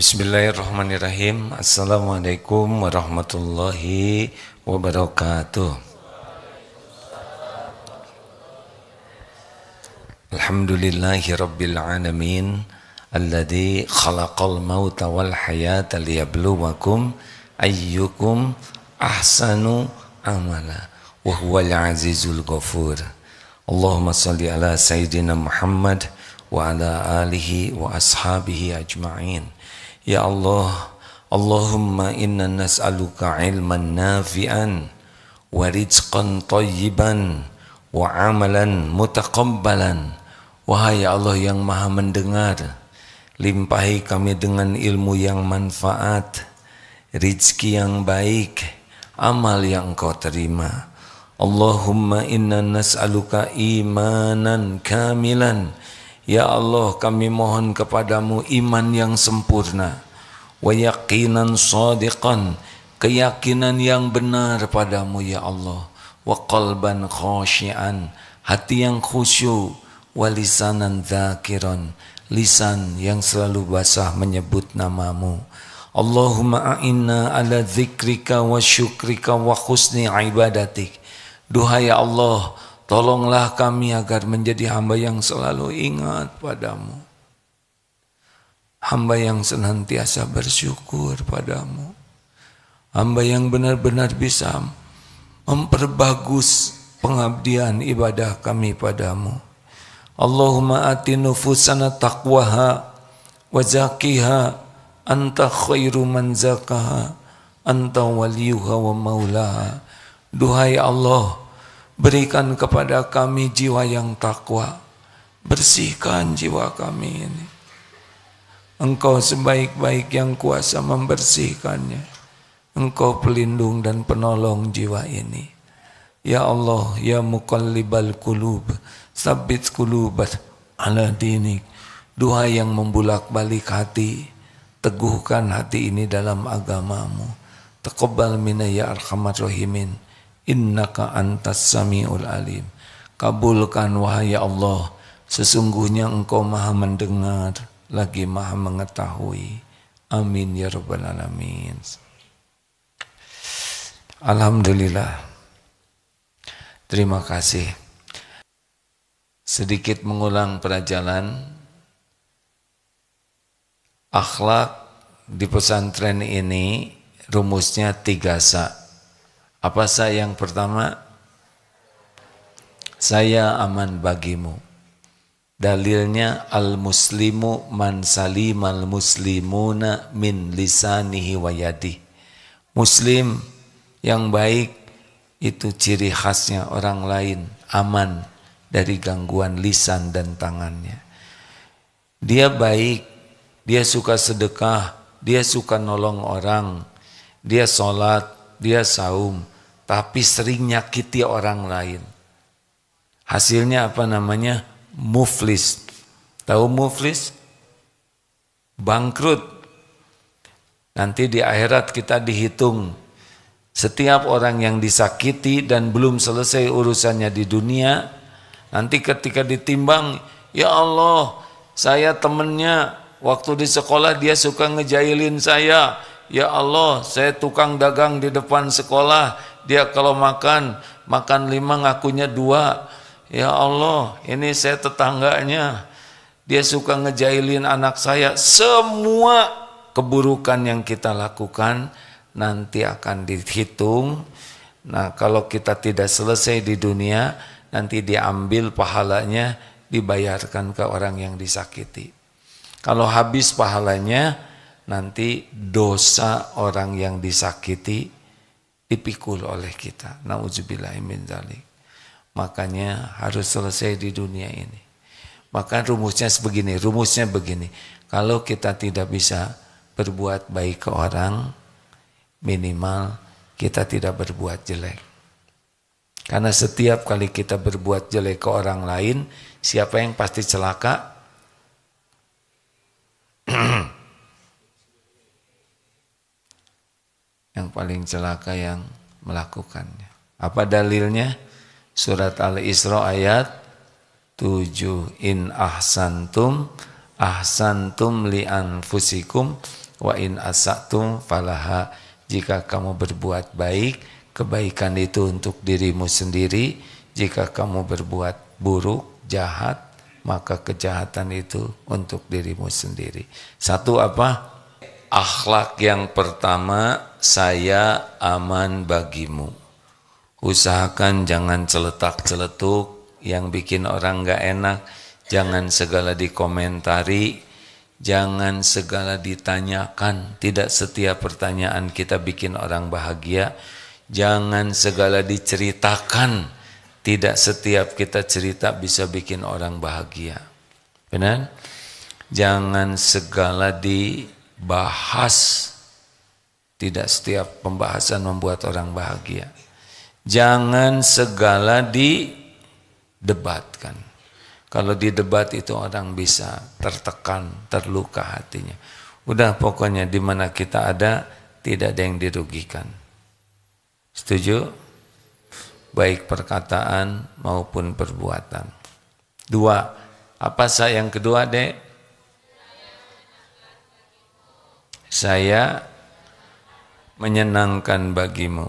Bismillahirrahmanirrahim. Assalamualaikum warahmatullahi wabarakatuh. Alhamdulillahi rabbil alamin alladzi khalaqal mauta wal hayata liyabluwakum ayyukum ahsanu amala wa huwal azizul ghafur. Allahumma salli ala sayyidina Muhammad wa ala alihi wa ashabihi ajma'in. Ya Allah, Allahumma inna nas'aluka ilman nafi'an wa rizqan tayyiban wa amalan mutaqabbalan. Wahai Allah yang maha mendengar, limpahi kami dengan ilmu yang manfaat, rizki yang baik, amal yang Engkau terima. Allahumma inna nas'aluka imanan kamilan. Ya Allah, kami mohon kepadamu iman yang sempurna, wa yaqinan shadiqan, keyakinan yang benar padamu ya Allah, wa qalban khashian, hati yang khusyuk, wa lisanan dzakiran, lisan yang selalu basah menyebut namamu. Allahumma a'inna ala dzikrika wa syukrika wa husni ibadatik. Duhai Allah, tolonglah kami agar menjadi hamba yang selalu ingat padamu, hamba yang senantiasa bersyukur padamu, hamba yang benar-benar bisa memperbagus pengabdian ibadah kami padamu. Allahumma ati nufusana taqwaha wa zakiha anta khairu man zakaha anta waliyuha wa maulaha. Duhai Allah, berikan kepada kami jiwa yang takwa, bersihkan jiwa kami ini. Engkau sebaik-baik yang kuasa membersihkannya. Engkau pelindung dan penolong jiwa ini. Ya Allah, ya muqallibal qulub, tsabbit qulubat ala dinik. Duhai yang membulak-balik hati, teguhkan hati ini dalam agamamu. Taqabbal minna ya arhamar rahimin. Innaka antas sami'ul alim. Kabulkan wahai Allah, sesungguhnya Engkau maha mendengar lagi maha mengetahui. Amin ya rabbal alamin. Alhamdulillah. Terima kasih. Sedikit mengulang pelajaran akhlak di pesantren ini, rumusnya 3 sa. Apa sa yang pertama? Saya aman bagimu. Dalilnya al-muslimu man salimal muslimuna min lisanihi wa yadihi. Muslim yang baik itu ciri khasnya orang lain aman dari gangguan lisan dan tangannya. Dia baik, dia suka sedekah, dia suka nolong orang, dia sholat, dia saum, tapi sering nyakiti orang lain. Hasilnya apa namanya? Muflis. Tahu muflis? Bangkrut. Nanti di akhirat kita dihitung. Setiap orang yang disakiti dan belum selesai urusannya di dunia, nanti ketika ditimbang, ya Allah, saya temennya, waktu di sekolah dia suka ngejailin saya. Ya Allah, saya tukang dagang di depan sekolah, dia kalau makan 5 ngakunya 2. Ya Allah, ini saya tetangganya, dia suka ngejailin anak saya. Semua keburukan yang kita lakukan nanti akan dihitung. Nah, kalau kita tidak selesai di dunia, nanti diambil pahalanya, dibayarkan ke orang yang disakiti. Kalau habis pahalanya, nanti dosa orang yang disakiti dipikul oleh kita. Nauzubillahi min dzalik. Makanya harus selesai di dunia ini. Maka rumusnya begini. Kalau kita tidak bisa berbuat baik ke orang, minimal kita tidak berbuat jelek. Karena setiap kali kita berbuat jelek ke orang lain, siapa yang pasti celaka? Yang paling celaka yang melakukannya. Apa dalilnya? Surat Al-Isra ayat 7. In ahsantum li anfusikum Wa in asatum falaha. Jika kamu berbuat baik, kebaikan itu untuk dirimu sendiri. Jika kamu berbuat buruk, jahat, maka kejahatan itu untuk dirimu sendiri. Satu apa? Akhlak yang pertama, saya aman bagimu. Usahakan jangan celetak-celetuk yang bikin orang gak enak. Jangan segala dikomentari, jangan segala ditanyakan. Tidak setiap pertanyaan kita bikin orang bahagia. Jangan segala diceritakan. Tidak setiap kita cerita bisa bikin orang bahagia. Benar? Jangan segala dibahas. Tidak setiap pembahasan membuat orang bahagia. Jangan segala didebatkan. Kalau didebat itu orang bisa tertekan, terluka hatinya. Udah pokoknya di mana kita ada, tidak ada yang dirugikan. Setuju? Baik perkataan maupun perbuatan. Dua, apa yang kedua, Dek? Saya menyenangkan bagimu.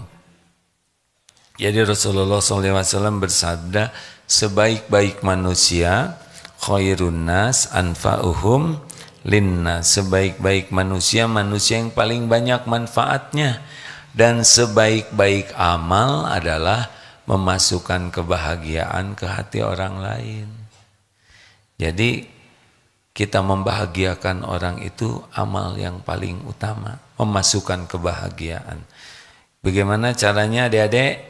Jadi Rasulullah SAW bersabda, sebaik-baik manusia khairun nas anfa'uhum linnas. Sebaik-baik manusia, manusia yang paling banyak manfaatnya. Dan sebaik-baik amal adalah memasukkan kebahagiaan ke hati orang lain. Jadi kita membahagiakan orang itu amal yang paling utama, memasukkan kebahagiaan. Bagaimana caranya, adik-adik?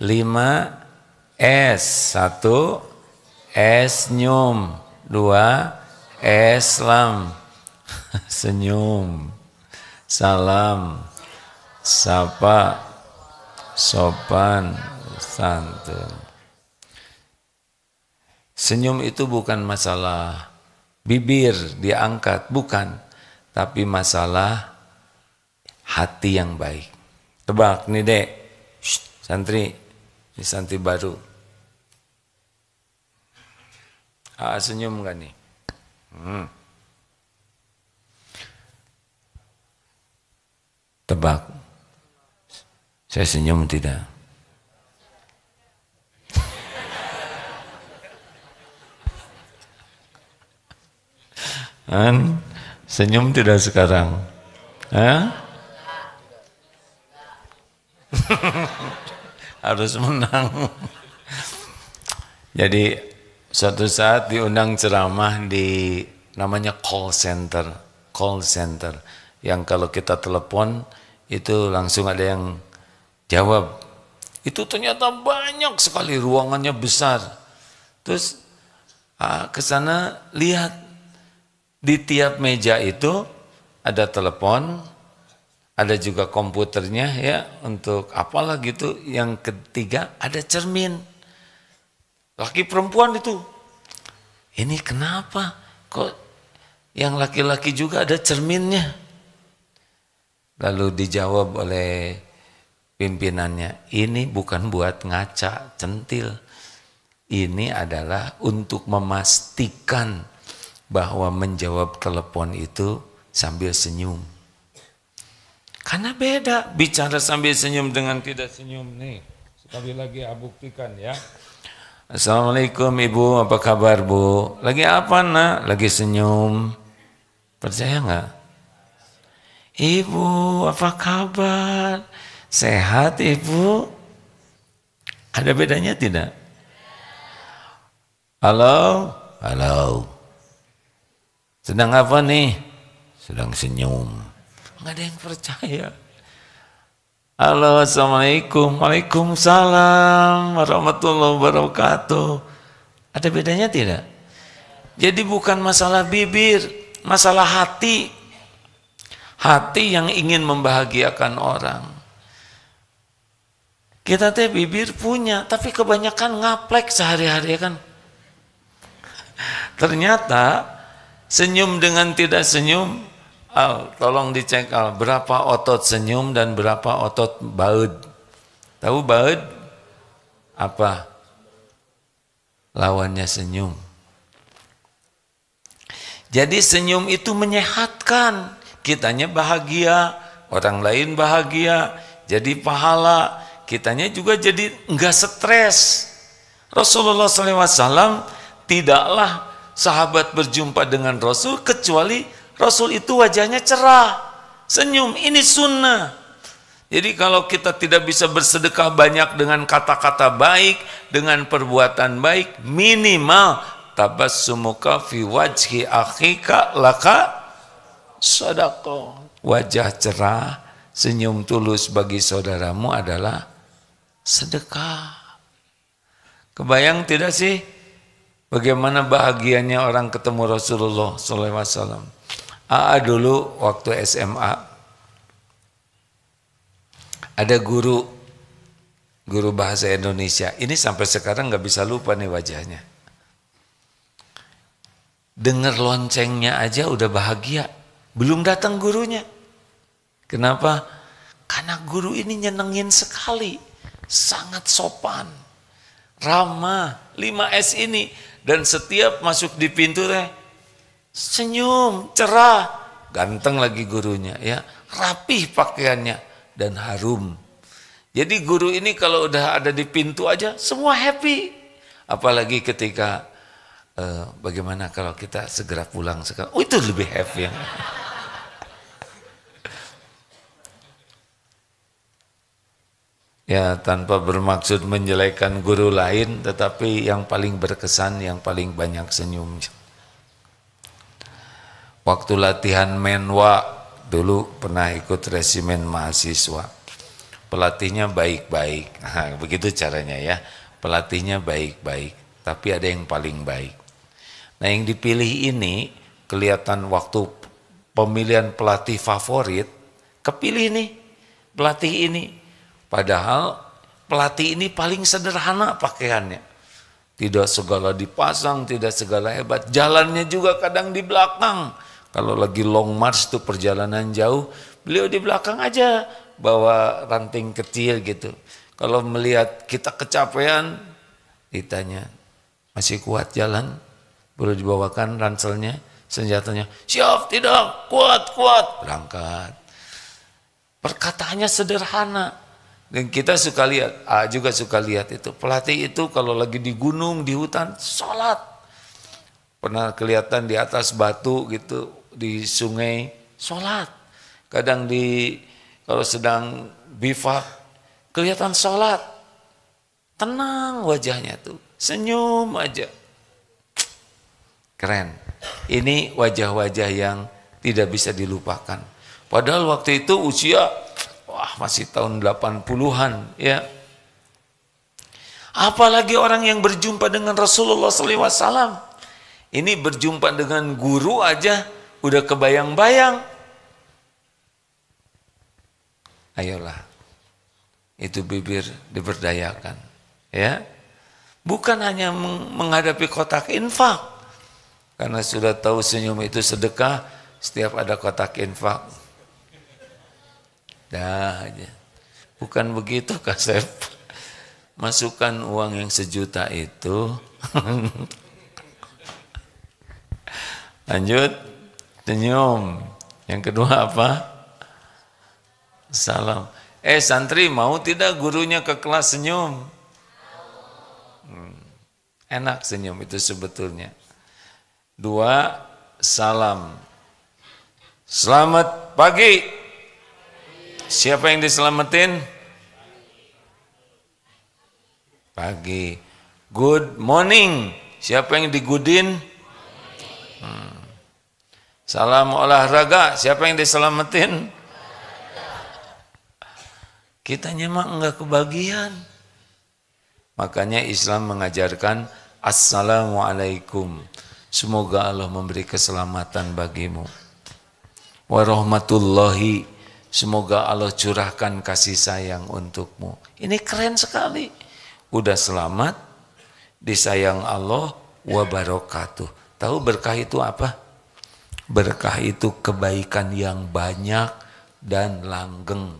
5 S. 1 S senyum, 2 S salam senyum, salam, sapa, sopan, santun. Senyum itu bukan masalah bibir diangkat, bukan, tapi masalah hati yang baik. Tebak nih, Dek. Santri, ini santri baru. Senyum gak nih? Tebak. Saya senyum tidak? Senyum tidak sekarang? Harus menang. Jadi suatu saat diundang ceramah di namanya call center, yang kalau kita telepon itu langsung ada yang jawab. Itu ternyata banyak sekali, ruangannya besar. Terus ke sana lihat di tiap meja itu ada telepon, ada juga komputernya ya untuk apalah gitu. Yang ketiga ada cermin. Laki perempuan itu. Ini kenapa kok yang laki-laki juga ada cerminnya? Lalu dijawab oleh pimpinannya, ini bukan buat ngaca centil. Ini adalah untuk memastikan bahwa menjawab telepon itu sambil senyum. Karena beda bicara sambil senyum dengan tidak senyum nih. Sekali lagi buktikan ya. Assalamualaikum Ibu, apa kabar Bu? Lagi apa nak? Lagi senyum. Percaya nggak? Ibu, apa kabar? Sehat Ibu? Ada bedanya tidak? Halo? Halo. Sedang apa nih? Sedang senyum. Nggak ada yang percaya. Halo, assalamualaikum. Waalaikumsalam warahmatullahi wabarakatuh. Ada bedanya tidak? Jadi bukan masalah bibir, masalah hati. Hati yang ingin membahagiakan orang. Kita teh bibir punya, tapi kebanyakan ngaplek sehari-hari kan. Ternyata senyum dengan tidak senyum, tolong dicek berapa otot senyum dan berapa otot baud. Tahu baud? Apa? Lawannya senyum. Jadi senyum itu menyehatkan. kitanya bahagia, orang lain bahagia, jadi pahala, kitanya juga jadi enggak stres. Rasulullah SAW tidaklah sahabat berjumpa dengan Rasul kecuali Rasul itu wajahnya cerah, senyum. Ini sunnah. Jadi kalau kita tidak bisa bersedekah banyak dengan kata-kata baik, dengan perbuatan baik, minimal tabassumuka fi wajhi akhika laka shadaqah. Wajah cerah, senyum tulus bagi saudaramu adalah sedekah. Kebayang tidak sih bagaimana bahagianya orang ketemu Rasulullah SAW? Dulu waktu SMA ada guru bahasa Indonesia. Ini sampai sekarang nggak bisa lupa nih wajahnya. Dengar loncengnya aja udah bahagia. Belum datang gurunya. Kenapa? Karena guru ini nyenengin sekali. Sangat sopan. Ramah. 5S ini. Dan setiap masuk di pintu senyum, cerah. Ganteng lagi gurunya ya. Rapih pakaiannya dan harum. Jadi guru ini kalau udah ada di pintu aja semua happy. Apalagi ketika bagaimana kalau kita segera pulang sekarang. Oh, itu lebih happy ya. Ya, tanpa bermaksud menjelekan guru lain, tetapi yang paling berkesan, yang paling banyak senyum. Waktu latihan menwa, dulu pernah ikut resimen mahasiswa. Pelatihnya baik-baik, nah, begitu caranya ya. Pelatihnya baik-baik, tapi ada yang paling baik. Nah, yang dipilih ini, kelihatan waktu pemilihan pelatih favorit, kepilih nih, pelatih ini. Padahal pelatih ini paling sederhana pakaiannya. Tidak segala dipasang, tidak segala hebat. Jalannya juga kadang di belakang. Kalau lagi long march tuh perjalanan jauh, beliau di belakang aja bawa ranting kecil gitu. Kalau melihat kita kecapean, ditanya, masih kuat jalan? Boleh dibawakan ranselnya, senjatanya? Siap, tidak, kuat, berangkat. Perkataannya sederhana. Dan kita suka lihat, juga suka lihat itu. Pelatih itu kalau lagi di gunung, di hutan, sholat. Pernah kelihatan di atas batu gitu, di sungai, sholat. Kadang kalau sedang bivak, kelihatan sholat. Tenang wajahnya tuh, senyum aja. Keren. Ini wajah-wajah yang tidak bisa dilupakan. Padahal waktu itu usia masih tahun 80-an ya. Apalagi orang yang berjumpa dengan Rasulullah SAW. Ini berjumpa dengan guru aja udah kebayang-bayang. Ayolah, itu bibir diberdayakan ya. Bukan hanya menghadapi kotak infak. Karena sudah tahu senyum itu sedekah, setiap ada kotak infak dah aja. Bukan begitu Kasep. Masukkan uang yang 1 juta itu. Lanjut, senyum. Yang kedua apa? Salam. Santri mau tidak gurunya ke kelas senyum? Enak senyum itu sebetulnya. 2, salam. Selamat pagi. Siapa yang diselamatin? Pagi. Good morning. Siapa yang digudin? Salam olahraga. Siapa yang diselamatin? Kitanya mah enggak kebagian. Makanya Islam mengajarkan Assalamualaikum. Semoga Allah memberi keselamatan bagimu. Warahmatullahi. Semoga Allah curahkan kasih sayang untukmu. Ini keren sekali. Udah selamat, disayang Allah, wabarakatuh. Tahu berkah itu apa? Berkah itu kebaikan yang banyak dan langgeng.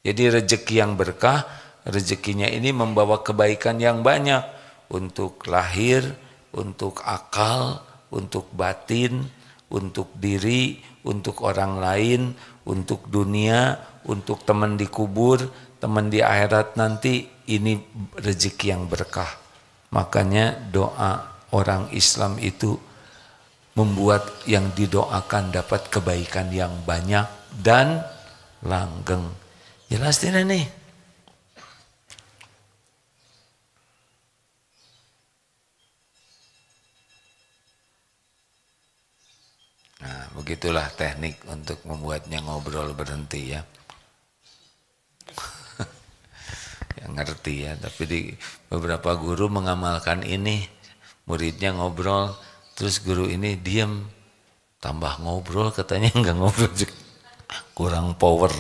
Jadi rezeki yang berkah, rezekinya ini membawa kebaikan yang banyak. Untuk lahir, untuk akal, untuk batin, untuk diri, untuk orang lain, untuk dunia, untuk teman di kubur, teman di akhirat nanti. Ini rezeki yang berkah. Makanya doa orang Islam itu membuat yang didoakan dapat kebaikan yang banyak dan langgeng. Jelas tidak nih? Nah, begitulah teknik untuk membuatnya ngobrol berhenti ya. Yang ngerti ya, tapi di beberapa guru mengamalkan ini, muridnya ngobrol, terus guru ini diam, tambah ngobrol katanya enggak ngobrol, kurang power.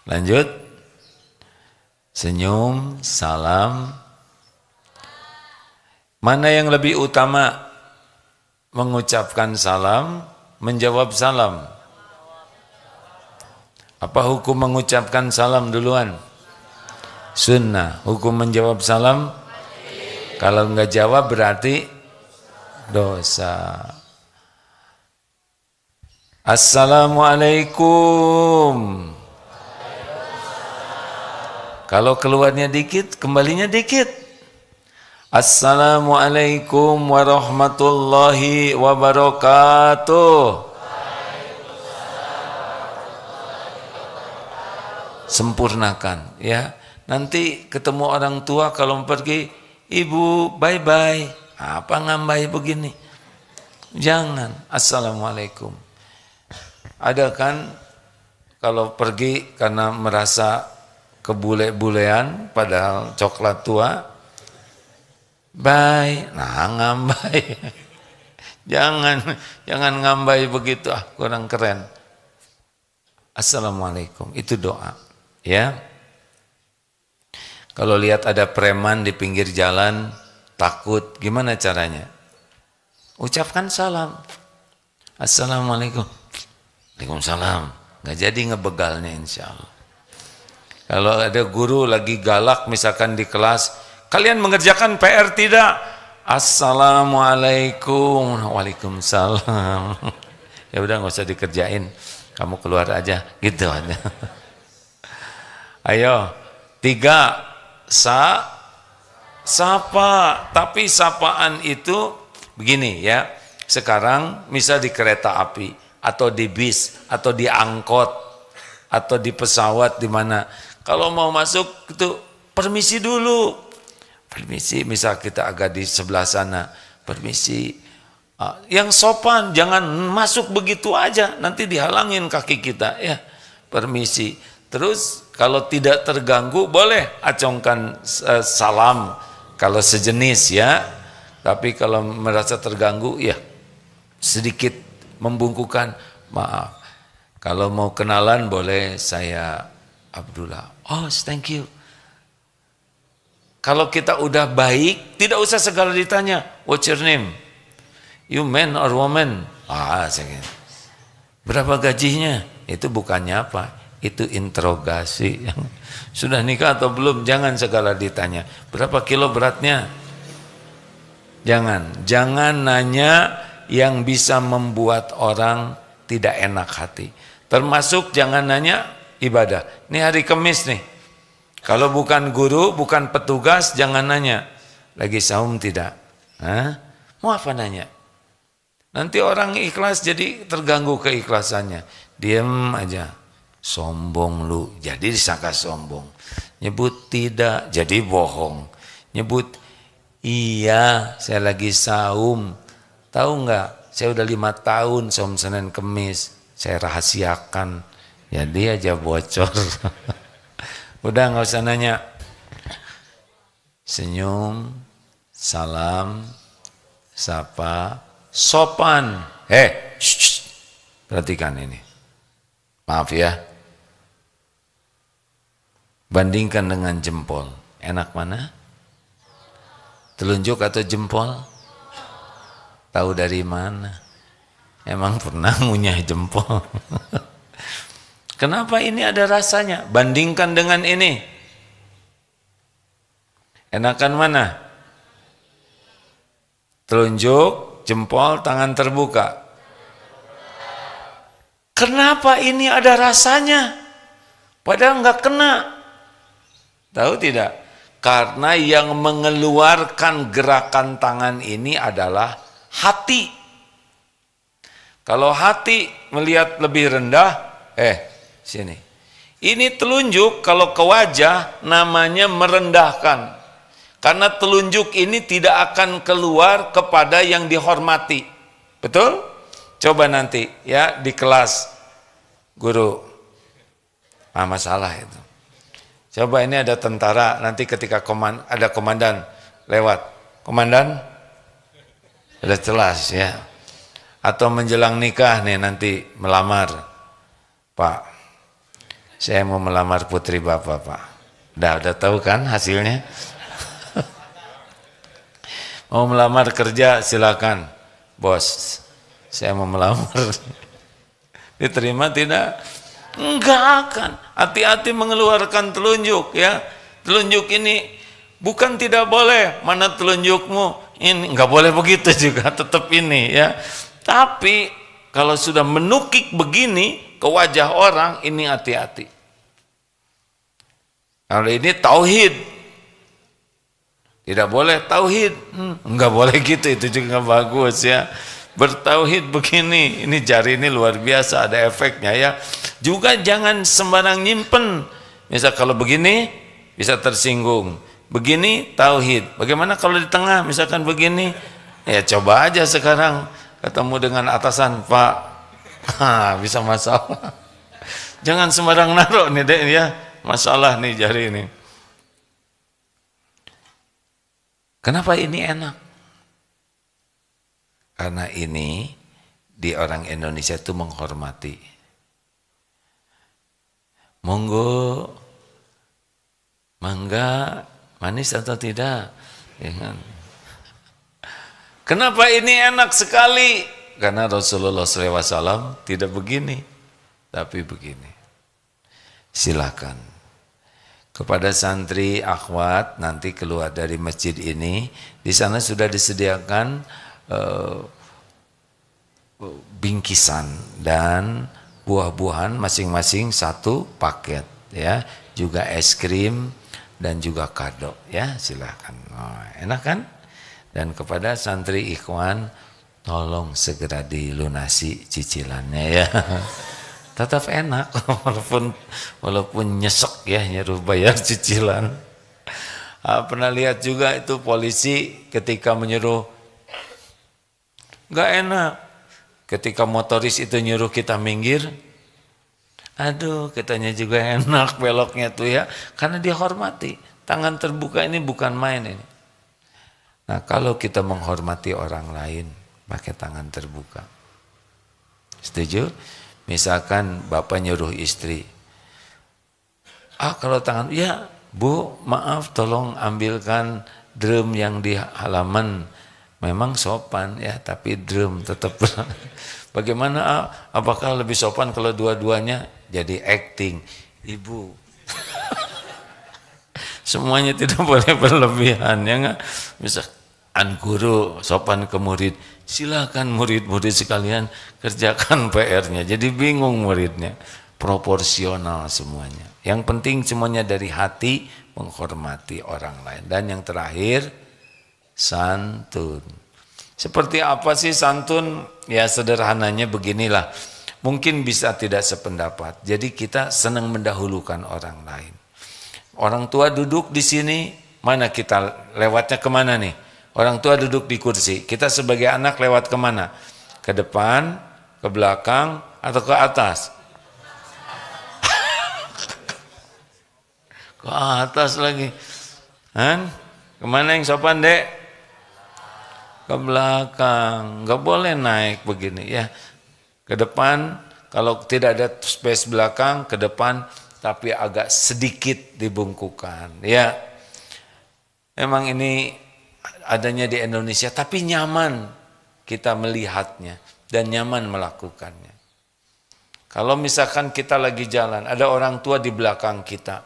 Lanjut, senyum, salam. Mana yang lebih utama? Mengucapkan salam, menjawab salam. Apa hukum mengucapkan salam duluan? Sunnah. Hukum menjawab salam? Kalau enggak jawab berarti dosa. Assalamualaikum. Kalau keluarnya dikit, kembalinya dikit. Assalamualaikum warahmatullahi wabarakatuh. Sempurnakan ya. Nanti ketemu orang tua kalau pergi, ibu bye bye. Apa ngambai begini? Jangan. Assalamualaikum. Ada kan kalau pergi karena merasa kebule-bulean padahal coklat tua, bye, nah ngambai. Jangan ngambai begitu, kurang keren. Assalamualaikum, itu doa, ya. Kalau lihat ada preman di pinggir jalan, takut, gimana caranya? Ucapkan salam. Assalamualaikum. Waalaikumsalam. Nggak jadi ngebegalnya insya Allah. Kalau ada guru lagi galak misalkan di kelas, kalian mengerjakan PR tidak? Assalamualaikum. Waalaikumsalam. Ya udah nggak usah dikerjain, kamu keluar aja, gitu aja. Ayo, 3, sapa. Tapi sapaan itu begini ya. Sekarang misal di kereta api atau di bis atau di angkot atau di pesawat di mana, kalau mau masuk itu permisi dulu. Permisi, misal kita agak di sebelah sana, permisi. Yang sopan, jangan masuk begitu aja, nanti dihalangin kaki kita ya. Permisi. Terus kalau tidak terganggu boleh acungkan salam kalau sejenis ya. Tapi kalau merasa terganggu ya sedikit membungkukan, maaf. Kalau mau kenalan boleh, saya Abdullah. Oh, thank you. Kalau kita udah baik, tidak usah segala ditanya, what's your name? You man or woman? Berapa gajinya? Itu bukannya apa? Itu interogasi. Sudah nikah atau belum? Jangan segala ditanya. Berapa kilo beratnya? Jangan nanya yang bisa membuat orang tidak enak hati. Termasuk jangan nanya ibadah. Ini hari Kamis nih. Kalau bukan guru, bukan petugas, jangan nanya. Lagi saum tidak? Hah? Mau apa nanya? Nanti orang ikhlas jadi terganggu keikhlasannya. Diam aja. Sombong lu, jadi disangka sombong. Nyebut tidak, jadi bohong. Nyebut iya, saya lagi saum. Tahu nggak? Saya udah 5 tahun saum Senin Kemis. Saya rahasiakan. Jadi aja bocor. Udah nggak usah nanya. Senyum, salam, sapa, sopan. Perhatikan ini. Maaf ya. Bandingkan dengan jempol. Enak mana? Telunjuk atau jempol? Tahu dari mana? Emang pernah ngunyah jempol? Kenapa ini ada rasanya? Bandingkan dengan ini. Enakan mana? Telunjuk, jempol, tangan terbuka. Kenapa ini ada rasanya? Padahal nggak kena. Tahu tidak? Karena yang mengeluarkan gerakan tangan ini adalah hati. Kalau hati melihat lebih rendah, sini. Ini telunjuk kalau ke wajah namanya merendahkan. Karena telunjuk ini tidak akan keluar kepada yang dihormati. Betul? Coba nanti ya di kelas guru. Masalah itu. Coba ini ada tentara, nanti ketika ada komandan lewat. Komandan? Sudah jelas ya. Atau menjelang nikah nih nanti melamar. Pak, saya mau melamar putri Bapak, Pak. Udah tahu kan hasilnya? Mau melamar kerja silakan. Bos, saya mau melamar. Diterima tidak? Enggak akan. Hati-hati mengeluarkan telunjuk ya. Telunjuk ini bukan tidak boleh. Mana telunjukmu? Ini enggak boleh begitu juga, tetap ini ya. Tapi kalau sudah menukik begini ke wajah orang, ini hati-hati. Kalau ini tauhid. Tidak boleh tauhid. Enggak boleh gitu, itu juga bagus ya. Bertauhid begini, ini jari ini luar biasa, ada efeknya ya. Juga jangan sembarang nyimpen. Misal kalau begini bisa tersinggung, begini tauhid. Bagaimana kalau di tengah misalkan begini? Ya coba aja sekarang ketemu dengan atasan, Pak, bisa masalah. Jangan sembarang naruh nih dek ya, masalah nih jari ini. Kenapa ini enak? Karena ini di orang Indonesia itu menghormati. Monggo, mangga, manis atau tidak? Ya kan? Kenapa ini enak sekali? Karena Rasulullah SAW tidak begini, tapi begini. Silakan. Kepada santri akhwat nanti keluar dari masjid ini, di sana sudah disediakan bingkisan dan buah-buahan masing-masing satu paket ya, juga es krim dan juga kado ya, silakan. Enak kan? Dan kepada santri ikhwan tolong segera dilunasi cicilannya ya. Tetap enak walaupun nyesek ya nyuruh bayar cicilan. Pernah lihat juga itu polisi ketika menyuruh, nggak enak ketika motoris itu nyuruh kita minggir. Aduh, katanya juga enak beloknya tuh ya, karena dia hormati. Tangan terbuka ini bukan main ini. Nah, kalau kita menghormati orang lain pakai tangan terbuka, setuju? Misalkan bapak nyuruh istri, kalau tangan, ya bu maaf tolong ambilkan drum yang di halaman. Memang sopan ya, tapi drum tetap. Bagaimana? Apakah lebih sopan kalau dua-duanya jadi acting? Ibu, semuanya tidak boleh berlebihan ya nggak? Misalkan guru sopan ke murid, silakan murid-murid sekalian kerjakan PR-nya. Jadi bingung muridnya. Proporsional semuanya. Yang penting semuanya dari hati, menghormati orang lain. Dan yang terakhir, santun. Seperti apa sih santun? Ya sederhananya beginilah. Mungkin bisa tidak sependapat. Jadi kita senang mendahulukan orang lain. Orang tua duduk di sini, mana kita lewatnya kemana nih? Orang tua duduk di kursi. Kita sebagai anak lewat kemana? Ke depan, ke belakang, atau ke atas? Ke atas lagi. Kemana yang sopan dek? Ke belakang. Nggak boleh naik begini ya. Ke depan, kalau tidak ada space belakang, ke depan, tapi agak sedikit dibungkukan. Ya, memang ini adanya di Indonesia, tapi nyaman kita melihatnya dan nyaman melakukannya. Kalau misalkan kita lagi jalan, ada orang tua di belakang kita,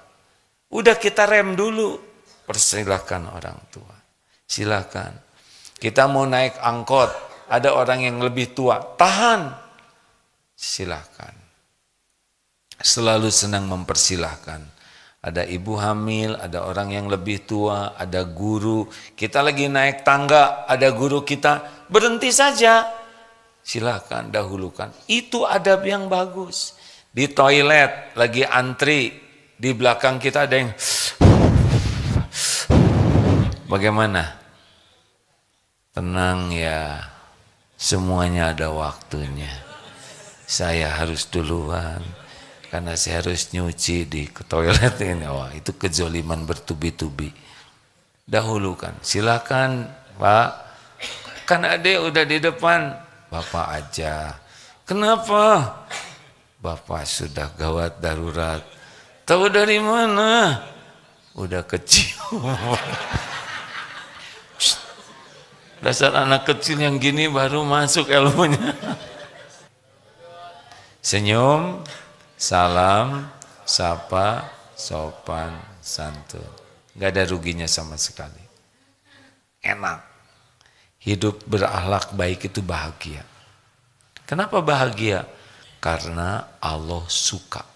udah kita rem dulu, persilahkan orang tua, silakan. Kita mau naik angkot, ada orang yang lebih tua, tahan. silahkan. Selalu senang mempersilahkan. Ada ibu hamil, ada orang yang lebih tua, ada guru. Kita lagi naik tangga, ada guru kita, berhenti saja. Silahkan dahulukan. Itu adab yang bagus. Di toilet, lagi antri, di belakang kita ada yang bagaimana? Tenang ya, semuanya ada waktunya. Saya harus duluan. Karena saya harus nyuci di toilet ini. Wah, itu kezoliman bertubi-tubi. Dahulukan. Silakan, Pak. Kan adek udah di depan. Bapak aja. Kenapa? Bapak sudah gawat darurat. Tahu dari mana? Udah kecil. Dasar anak kecil yang gini baru masuk ilmunya. Senyum. Salam, sapa, sopan, santun. Gak ada ruginya sama sekali. Enak. Hidup berakhlak baik itu bahagia. Kenapa bahagia? Karena Allah suka.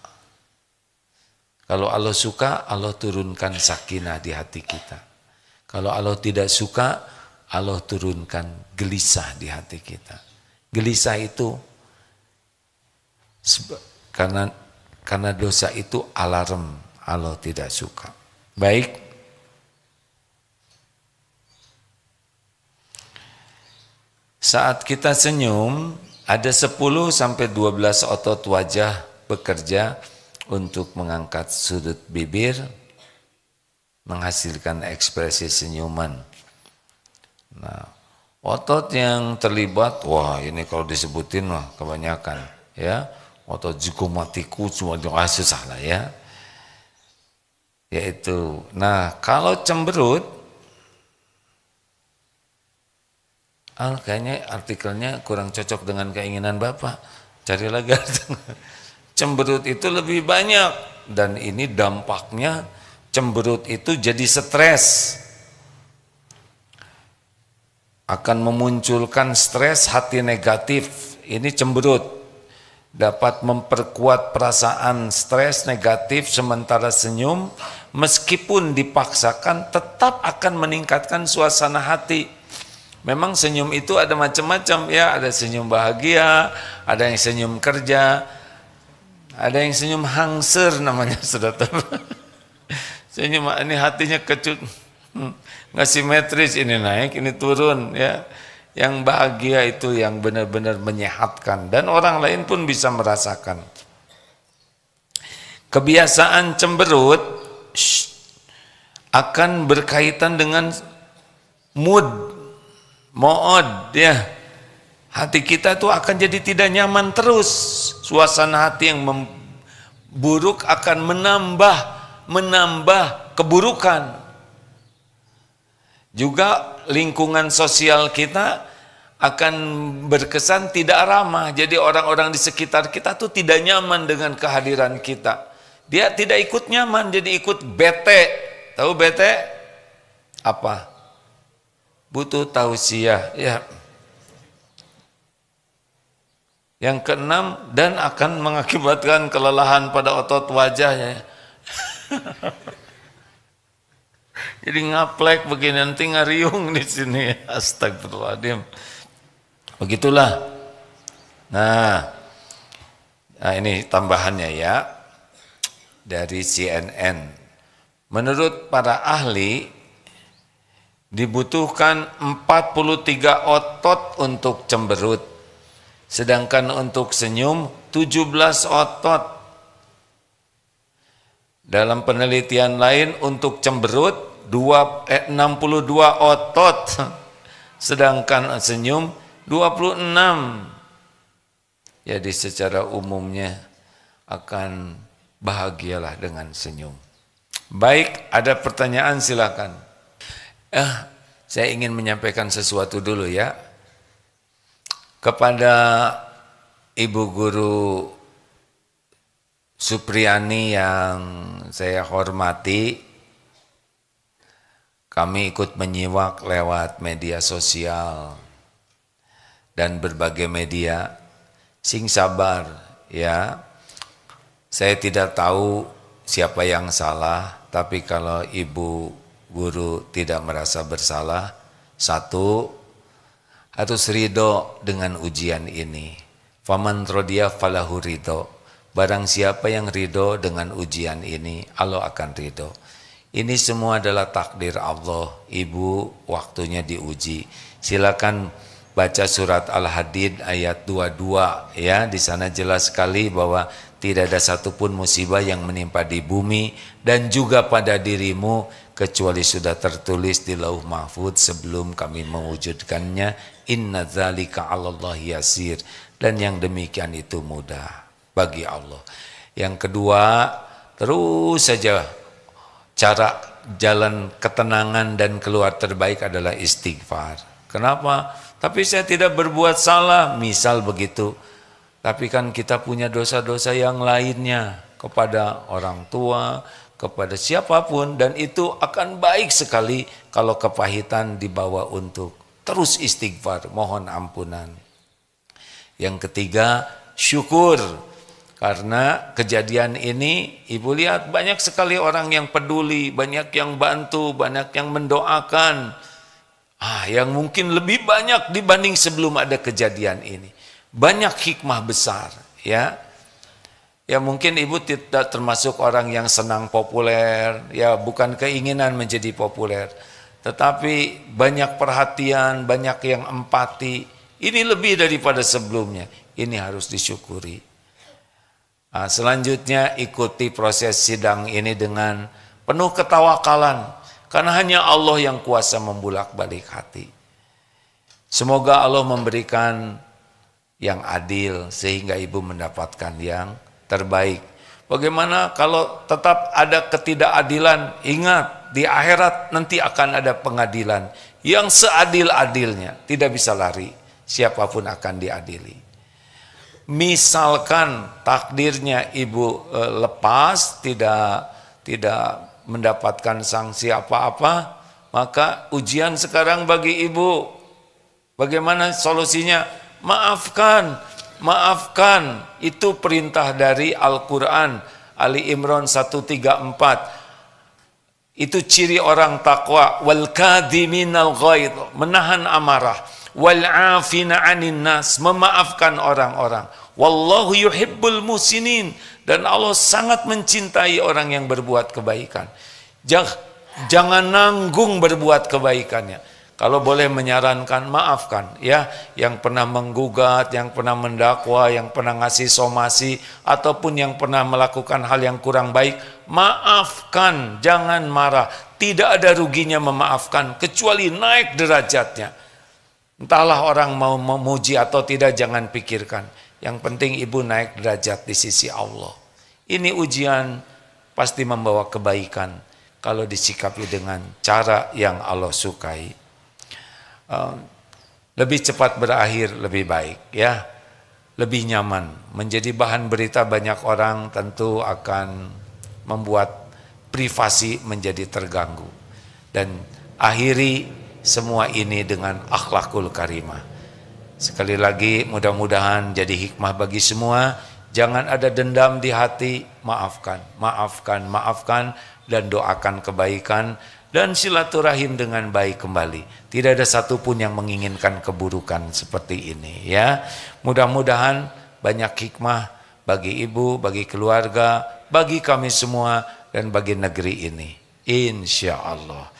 Kalau Allah suka, Allah turunkan sakinah di hati kita. Kalau Allah tidak suka, Allah turunkan gelisah di hati kita. Gelisah itu karena dosa itu alarm, Allah tidak suka. Baik. Saat kita senyum, ada 10 sampai 12 otot wajah bekerja untuk mengangkat sudut bibir, menghasilkan ekspresi senyuman. Nah, otot yang terlibat, wah ini kalau disebutin wah kebanyakan, ya. Otot zigomatikus semua susah lah ya. Yaitu, nah kalau cemberut, kayaknya artikelnya kurang cocok dengan keinginan Bapak. Cari lagi. Cemberut itu lebih banyak dan ini dampaknya cemberut itu jadi stres. Akan memunculkan stres, hati negatif. Ini cemberut. Dapat memperkuat perasaan stres negatif sementara senyum meskipun dipaksakan tetap akan meningkatkan suasana hati. Memang senyum itu ada macam-macam ya, ada senyum bahagia, ada yang senyum kerja, ada yang senyum hangser namanya sudah tahu. Senyum ini hatinya kecut, nggak simetris, ini naik, ini turun ya. Yang bahagia itu yang benar-benar menyehatkan dan orang lain pun bisa merasakan. Kebiasaan cemberut akan berkaitan dengan mood ya. Hati kita tuh akan jadi tidak nyaman terus. Suasana hati yang buruk akan menambah keburukan. Juga lingkungan sosial kita akan berkesan tidak ramah. Jadi orang-orang di sekitar kita tuh tidak nyaman dengan kehadiran kita. Dia tidak ikut nyaman, jadi ikut bete. Tahu bete? Apa? Butuh tausiah. Ya. Yang keenam, dan akan mengakibatkan kelelahan pada otot wajahnya. Jadi ngaplek begini nanti ngariung di sini. Astagfirullahaladzim. Begitulah. Nah, ini tambahannya ya dari CNN. Menurut para ahli dibutuhkan 43 otot untuk cemberut. Sedangkan untuk senyum 17 otot. Dalam penelitian lain untuk cemberut 62 otot, sedangkan senyum 26. Jadi secara umumnya akan bahagialah dengan senyum. Baik, ada pertanyaan silakan. Saya ingin menyampaikan sesuatu dulu ya. Kepada Ibu Guru Supriyani yang saya hormati, kami ikut menyimak lewat media sosial dan berbagai media. sing sabar ya. Saya tidak tahu siapa yang salah, tapi kalau ibu guru tidak merasa bersalah, satu, harus ridho dengan ujian ini. Faman rodiya falahu ridho. Barang siapa yang ridho dengan ujian ini, Allah akan ridho. Ini semua adalah takdir Allah. Ibu waktunya diuji. Silakan baca surat Al-Hadid ayat 22 ya. Di sana jelas sekali bahwa tidak ada satupun musibah yang menimpa di bumi dan juga pada dirimu kecuali sudah tertulis di Lauh Mahfuz sebelum kami mewujudkannya. Inna dzalika 'alallahi yasir. Dan yang demikian itu mudah bagi Allah. Yang kedua, terus saja cara jalan ketenangan dan keluar terbaik adalah istighfar. Kenapa? Tapi saya tidak berbuat salah, misal begitu. Tapi kan kita punya dosa-dosa yang lainnya kepada orang tua, kepada siapapun, dan itu akan baik sekali kalau kepahitan dibawa untuk terus istighfar, mohon ampunan. Yang ketiga, syukur. Karena kejadian ini, ibu lihat banyak sekali orang yang peduli, banyak yang bantu, banyak yang mendoakan. Yang mungkin lebih banyak dibanding sebelum ada kejadian ini. Banyak hikmah besar ya. Ya mungkin ibu tidak termasuk orang yang senang populer, ya bukan keinginan menjadi populer. Tetapi banyak perhatian, banyak yang empati. Ini lebih daripada sebelumnya. Ini harus disyukuri. Selanjutnya ikuti proses sidang ini dengan penuh ketawakalan. Karena hanya Allah yang kuasa membulak-balik hati. Semoga Allah memberikan yang adil sehingga ibu mendapatkan yang terbaik. Bagaimana kalau tetap ada ketidakadilan? Ingat, di akhirat nanti akan ada pengadilan yang seadil-adilnya, tidak bisa lari, siapapun akan diadili. Misalkan takdirnya ibu lepas, tidak mendapatkan sanksi apa-apa, maka ujian sekarang bagi ibu. Bagaimana solusinya? Maafkan, maafkan. Itu perintah dari Al-Quran. Ali Imran 134. Itu ciri orang takwa. Wal kadhiminal ghaidh, menahan amarah. Wal afina 'anin nas, memaafkan orang-orang. Wallahu yuhibbul muhsinin, dan Allah sangat mencintai orang yang berbuat kebaikan. Jangan nanggung berbuat kebaikannya. Kalau boleh menyarankan, maafkan ya, yang pernah menggugat, yang pernah mendakwa, yang pernah ngasih somasi, ataupun yang pernah melakukan hal yang kurang baik, maafkan, jangan marah. Tidak ada ruginya memaafkan, kecuali naik derajatnya. Entahlah orang mau memuji atau tidak, jangan pikirkan. Yang penting ibu naik derajat di sisi Allah. Ini ujian pasti membawa kebaikan kalau disikapi dengan cara yang Allah sukai. Lebih cepat berakhir lebih baik ya, lebih nyaman. Menjadi bahan berita banyak orang tentu akan membuat privasi menjadi terganggu. Dan akhiri semua ini dengan akhlakul karimah. Sekali lagi mudah-mudahan jadi hikmah bagi semua. Jangan ada dendam di hati, maafkan, maafkan, maafkan, dan doakan kebaikan. Dan silaturahim dengan baik kembali. Tidak ada satupun yang menginginkan keburukan seperti ini ya. Mudah-mudahan banyak hikmah bagi ibu, bagi keluarga, bagi kami semua, dan bagi negeri ini. Insya Allah.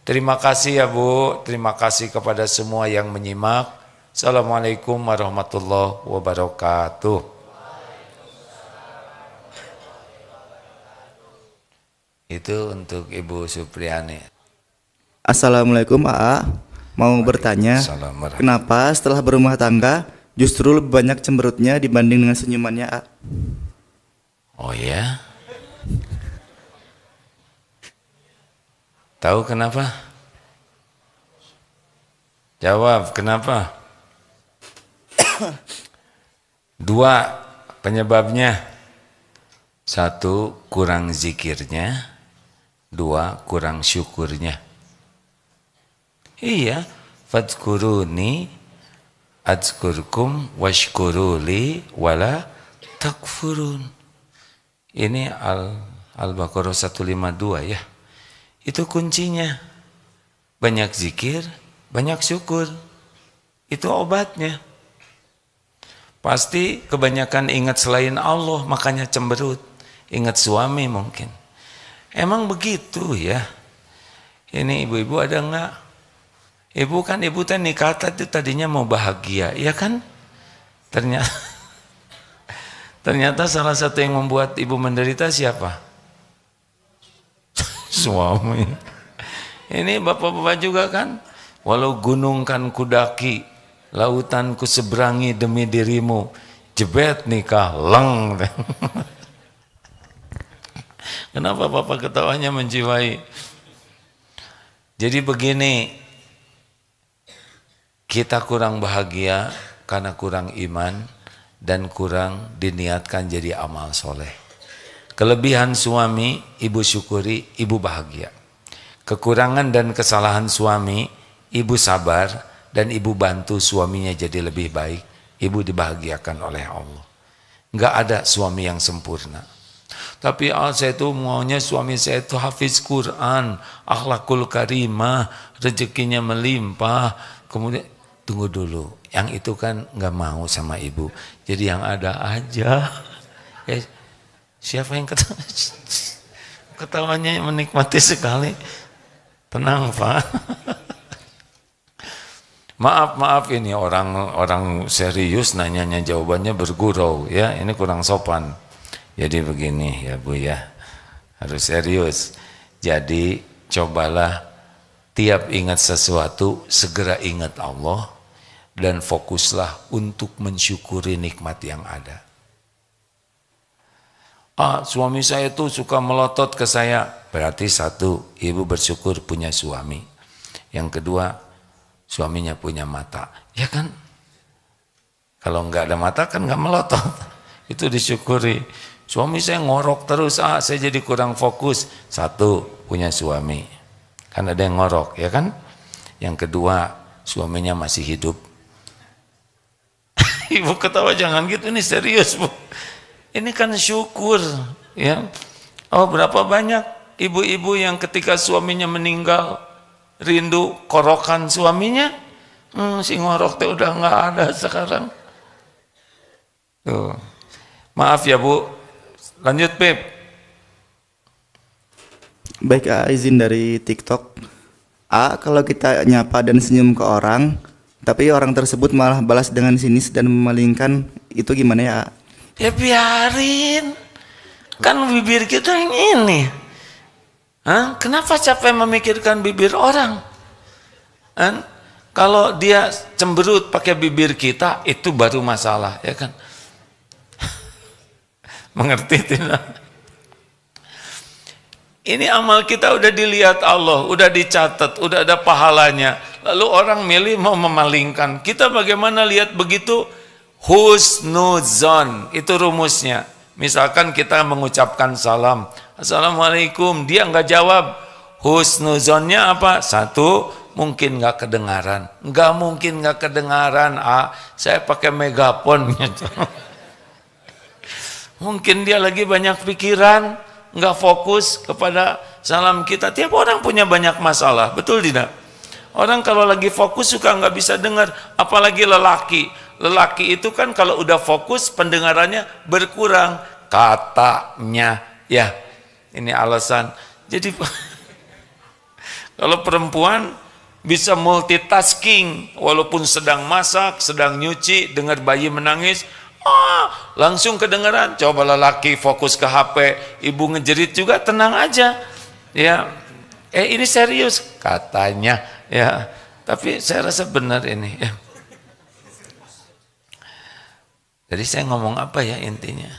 Terima kasih ya Bu, terima kasih kepada semua yang menyimak. Assalamualaikum warahmatullahi wabarakatuh. Itu untuk Ibu Supriyani. Assalamualaikum AA. Mau bertanya, kenapa setelah berumah tangga justru lebih banyak cemberutnya dibanding dengan senyumannya AA? Oh ya? Tahu kenapa? Jawab, kenapa? Dua penyebabnya. Satu, kurang zikirnya. Dua, kurang syukurnya. Iya, fadkuruni adzkurkum washkuruli wala takfurun. Ini Al-Baqarah 152 ya. Itu kuncinya. Banyak zikir, banyak syukur. Itu obatnya. Pasti kebanyakan ingat selain Allah, makanya cemberut. Ingat suami mungkin. Emang begitu ya. Ini ibu-ibu ada enggak? Ibu nikah itu tadinya mau bahagia, ya kan? Ternyata salah satu yang membuat ibu menderita siapa? Suami. Ini bapak-bapak juga kan? Walau gunung kan kudaki, lautan ku seberangi demi dirimu, jebet nikah, leng. Kenapa bapak ketawanya menjiwai? Jadi begini, kita kurang bahagia karena kurang iman dan kurang diniatkan jadi amal soleh. Kelebihan suami, ibu syukuri, ibu bahagia. Kekurangan dan kesalahan suami, ibu sabar dan ibu bantu suaminya jadi lebih baik. Ibu dibahagiakan oleh Allah. Enggak ada suami yang sempurna. Tapi saya itu maunya suami saya itu hafiz Quran, akhlakul karimah, rezekinya melimpah. Kemudian tunggu dulu, yang itu kan nggak mau sama ibu. Jadi yang ada aja. Siapa yang ketawanya menikmati sekali? Tenang Pak. Maaf ini orang serius nanyanya jawabannya bergurau ya, ini kurang sopan. Jadi begini ya Bu ya, harus serius. Jadi cobalah tiap ingat sesuatu segera ingat Allah dan fokuslah untuk mensyukuri nikmat yang ada. Suami saya tuh suka melotot ke saya, berarti satu, ibu bersyukur punya suami. Yang kedua, suaminya punya mata, ya kan? Kalau nggak ada mata kan nggak melotot, itu disyukuri. Suami saya ngorok terus, saya jadi kurang fokus. Satu, punya suami. Kan ada yang ngorok, ya kan? Yang kedua, suaminya masih hidup. Ibu ketawa jangan gitu, ini serius Bu. Ini kan syukur, ya. Oh berapa banyak ibu-ibu yang ketika suaminya meninggal, rindu korokan suaminya. Si ngorok teh udah nggak ada sekarang. Tuh. Maaf ya Bu. Lanjut Pip. Baik, izin dari TikTok. Kalau kita nyapa dan senyum ke orang, tapi orang tersebut malah balas dengan sinis dan memalingkan, itu gimana ya? Ya biarin. Kan bibir kita yang ini. Kenapa capek memikirkan bibir orang? Kalau dia cemberut pakai bibir kita, itu baru masalah, ya kan? Mengerti tidak? Ini amal kita udah dilihat Allah, udah dicatat, udah ada pahalanya. Lalu orang milih mau memalingkan. Kita bagaimana lihat begitu? Husnuzon, itu rumusnya. Misalkan kita mengucapkan salam, Assalamualaikum, dia nggak jawab. Husnuzonnya apa? Satu, mungkin nggak kedengaran. Nggak mungkin nggak kedengaran. Saya pakai megafon gitu. Mungkin dia lagi banyak pikiran, nggak fokus kepada salam kita. Tiap orang punya banyak masalah, betul tidak? Orang kalau lagi fokus suka nggak bisa dengar, apalagi lelaki. Lelaki itu kan kalau udah fokus pendengarannya berkurang, katanya. Ya, ini alasan. Jadi kalau perempuan bisa multitasking, walaupun sedang masak, sedang nyuci, dengar bayi menangis, langsung kedengaran. Coba lelaki fokus ke HP, ibu ngejerit juga, tenang aja ya. Ini serius katanya ya, tapi saya rasa benar ini ya. Jadi saya ngomong apa ya intinya?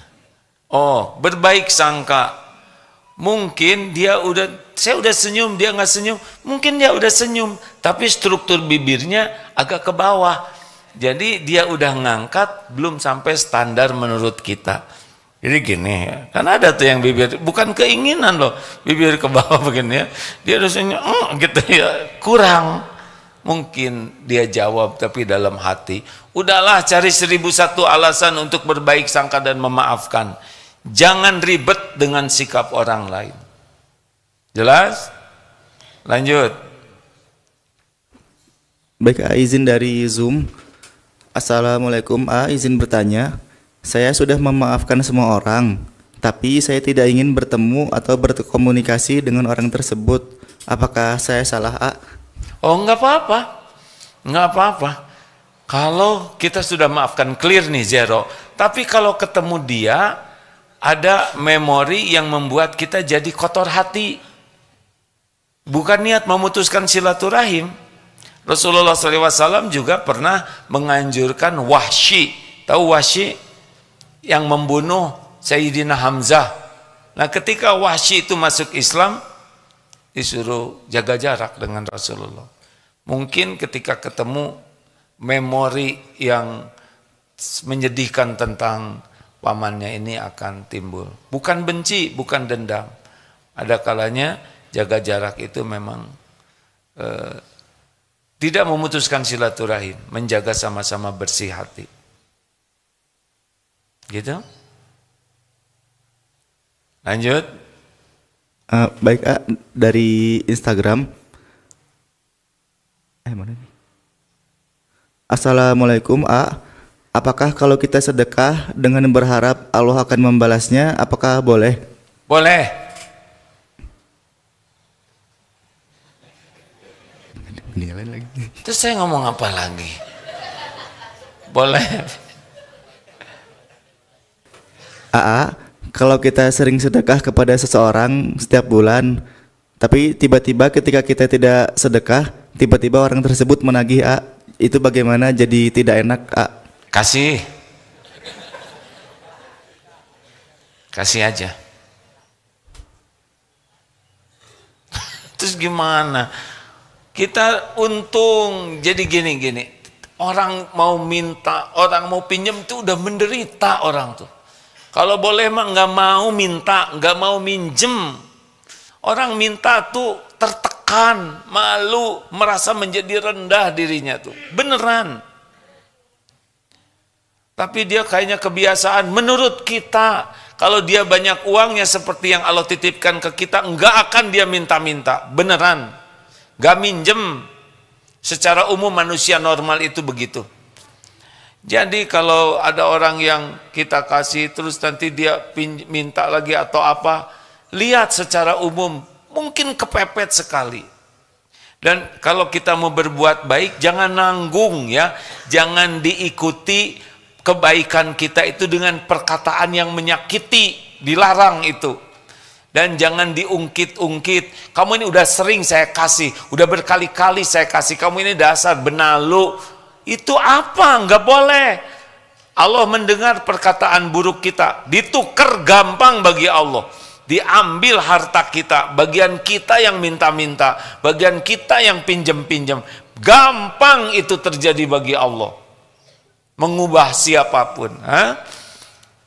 Berbaik sangka. Mungkin saya udah senyum, dia nggak senyum. Mungkin dia udah senyum, tapi struktur bibirnya agak ke bawah. Jadi dia udah ngangkat, belum sampai standar menurut kita. Jadi gini ya, kan ada tuh yang bibir, bukan keinginan loh, bibir ke bawah begini ya. Dia harusnya gitu ya, kurang. Mungkin dia jawab tapi dalam hati, udahlah cari 1001 alasan untuk berbaik sangka dan memaafkan. Jangan ribet dengan sikap orang lain. Jelas? Lanjut. Baik, izin dari Zoom. Assalamualaikum, izin bertanya. Saya sudah memaafkan semua orang, tapi saya tidak ingin bertemu atau berkomunikasi dengan orang tersebut. Apakah saya salah, Oh, enggak apa-apa. Enggak apa-apa. Kalau kita sudah maafkan, clear nih, zero. Tapi kalau ketemu dia, ada memori yang membuat kita jadi kotor hati. Bukan niat memutuskan silaturahim. Rasulullah SAW juga pernah menganjurkan Wahsy. Tahu Wahsy? Yang membunuh Sayyidina Hamzah. Nah, ketika Wahsy itu masuk Islam, disuruh jaga jarak dengan Rasulullah. Mungkin ketika ketemu memori yang menyedihkan tentang pamannya ini akan timbul. Bukan benci, bukan dendam. Ada kalanya jaga jarak itu memang tidak memutuskan silaturahim, menjaga sama-sama bersih hati. Gitu? Lanjut. Baik, dari Instagram. Mana nih? Assalamualaikum, apakah kalau kita sedekah dengan berharap Allah akan membalasnya, apakah boleh? Boleh. Terus saya ngomong apa lagi? Boleh. Kalau kita sering sedekah kepada seseorang setiap bulan, tapi tiba-tiba ketika kita tidak sedekah, tiba-tiba orang tersebut menagih, itu bagaimana, jadi tidak enak, Kasih aja. Terus gimana? Kita untung jadi gini. Orang mau minta, orang mau pinjam itu udah menderita orang tuh. Kalau boleh mah nggak mau minta, nggak mau minjem. Orang minta tuh tertekan, malu, merasa menjadi rendah dirinya tuh. Beneran. Tapi dia kayaknya kebiasaan. Menurut kita, kalau dia banyak uangnya seperti yang Allah titipkan ke kita, nggak akan dia minta-minta. Beneran. Nggak minjem. Secara umum manusia normal itu begitu. Jadi kalau ada orang yang kita kasih terus nanti dia minta lagi atau apa, lihat secara umum mungkin kepepet sekali. Dan kalau kita mau berbuat baik jangan nanggung ya, jangan diikuti kebaikan kita itu dengan perkataan yang menyakiti, dilarang itu. Dan jangan diungkit-ungkit, kamu ini udah sering saya kasih, udah berkali-kali saya kasih, kamu ini dasar benalu. Itu apa? Enggak boleh. Allah mendengar perkataan buruk kita. Ditukar gampang bagi Allah. Diambil harta kita. Bagian kita yang minta-minta. Bagian kita yang pinjam-pinjam. Gampang itu terjadi bagi Allah. Mengubah siapapun.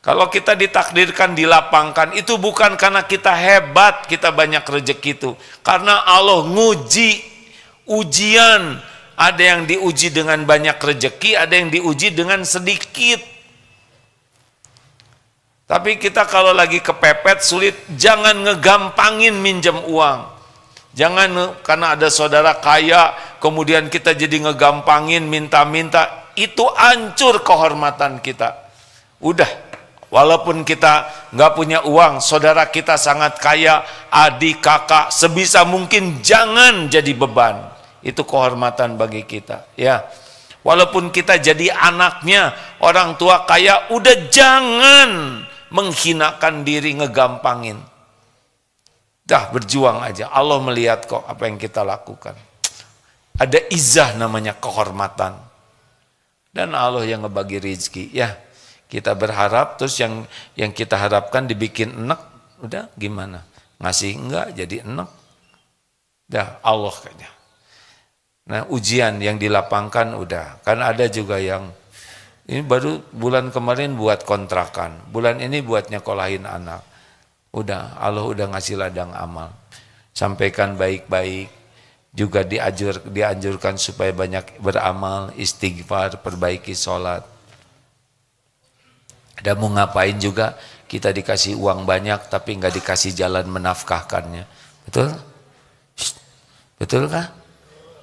Kalau kita ditakdirkan dilapangkan, itu bukan karena kita hebat, kita banyak rezeki itu. Karena Allah nguji, ujian. Ada yang diuji dengan banyak rezeki, ada yang diuji dengan sedikit. Tapi kita kalau lagi kepepet, sulit, jangan ngegampangin minjem uang. Jangan karena ada saudara kaya, kemudian kita jadi ngegampangin, minta-minta. Itu hancur kehormatan kita. Udah, walaupun kita nggak punya uang, saudara kita sangat kaya, adik, kakak, sebisa mungkin jangan jadi beban. Itu kehormatan bagi kita, ya. Walaupun kita jadi anaknya orang tua kaya, udah jangan menghinakan diri, ngegampangin. Dah berjuang aja. Allah melihat kok apa yang kita lakukan. Ada izah namanya kehormatan. Dan Allah yang ngebagi rezeki, ya. Kita berharap terus yang kita harapkan dibikin enak, udah gimana? Ngasih enggak jadi enak. Dah Allah kayaknya. Nah, ujian yang dilapangkan udah. Kan ada juga yang ini baru bulan kemarin buat kontrakan, bulan ini buat nyekolahin anak. Udah, Allah udah ngasih ladang amal. Sampaikan baik-baik. juga dianjurkan supaya banyak beramal, istighfar, perbaiki sholat. Dan mau ngapain juga kita dikasih uang banyak tapi nggak dikasih jalan menafkahkannya. Betul? Betul kah?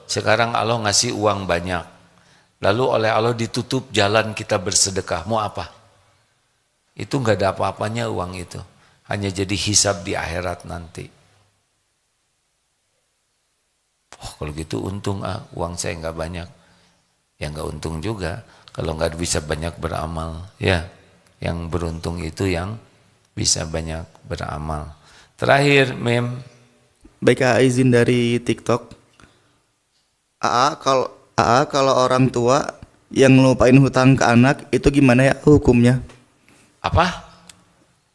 Sekarang Allah ngasih uang banyak, lalu oleh Allah ditutup jalan kita bersedekah. Mau apa? Itu nggak ada apa-apanya uang itu, hanya jadi hisab di akhirat nanti. Oh, kalau gitu untung uang saya nggak banyak. Ya nggak untung juga kalau nggak bisa banyak beramal. Ya, yang beruntung itu yang bisa banyak beramal. Terakhir, Mem. Baik, izin dari TikTok. Kalau orang tua yang ngelupain hutang ke anak itu gimana ya hukumnya? Apa?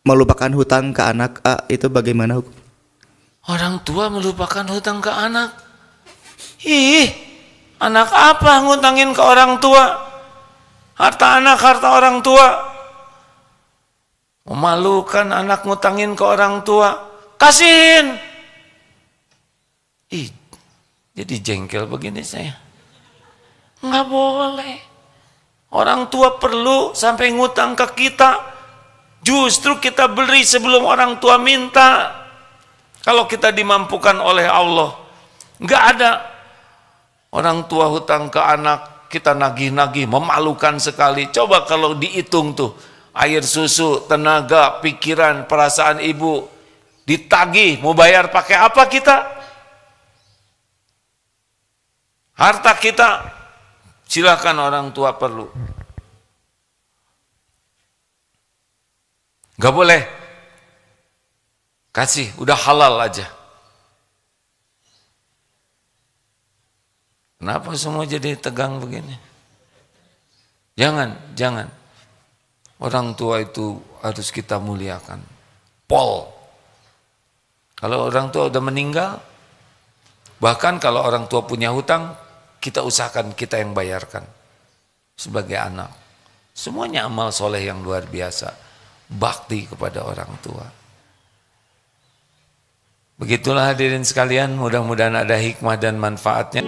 Melupakan hutang ke anak itu bagaimana hukum? Orang tua melupakan hutang ke anak. Ih, anak apa ngutangin ke orang tua? Harta anak, harta orang tua. Memalukan anak ngutangin ke orang tua. Kasihin. Ih, jadi jengkel begini saya. Nggak boleh. Orang tua perlu sampai ngutang ke kita. Justru kita beri sebelum orang tua minta. Kalau kita dimampukan oleh Allah. Nggak ada orang tua hutang ke anak, kita nagih-nagih, memalukan sekali. Coba kalau dihitung tuh, air susu, tenaga, pikiran, perasaan ibu, ditagih, mau bayar pakai apa kita? Harta kita, silakan orang tua perlu. Gak boleh. Kasih, udah halal aja. Kenapa semua jadi tegang begini? Jangan. Orang tua itu harus kita muliakan. Pol. Kalau orang tua udah meninggal, bahkan kalau orang tua punya hutang, kita usahakan kita yang bayarkan sebagai anak. Semuanya amal soleh yang luar biasa. Bakti kepada orang tua. Begitulah hadirin sekalian, mudah-mudahan ada hikmah dan manfaatnya.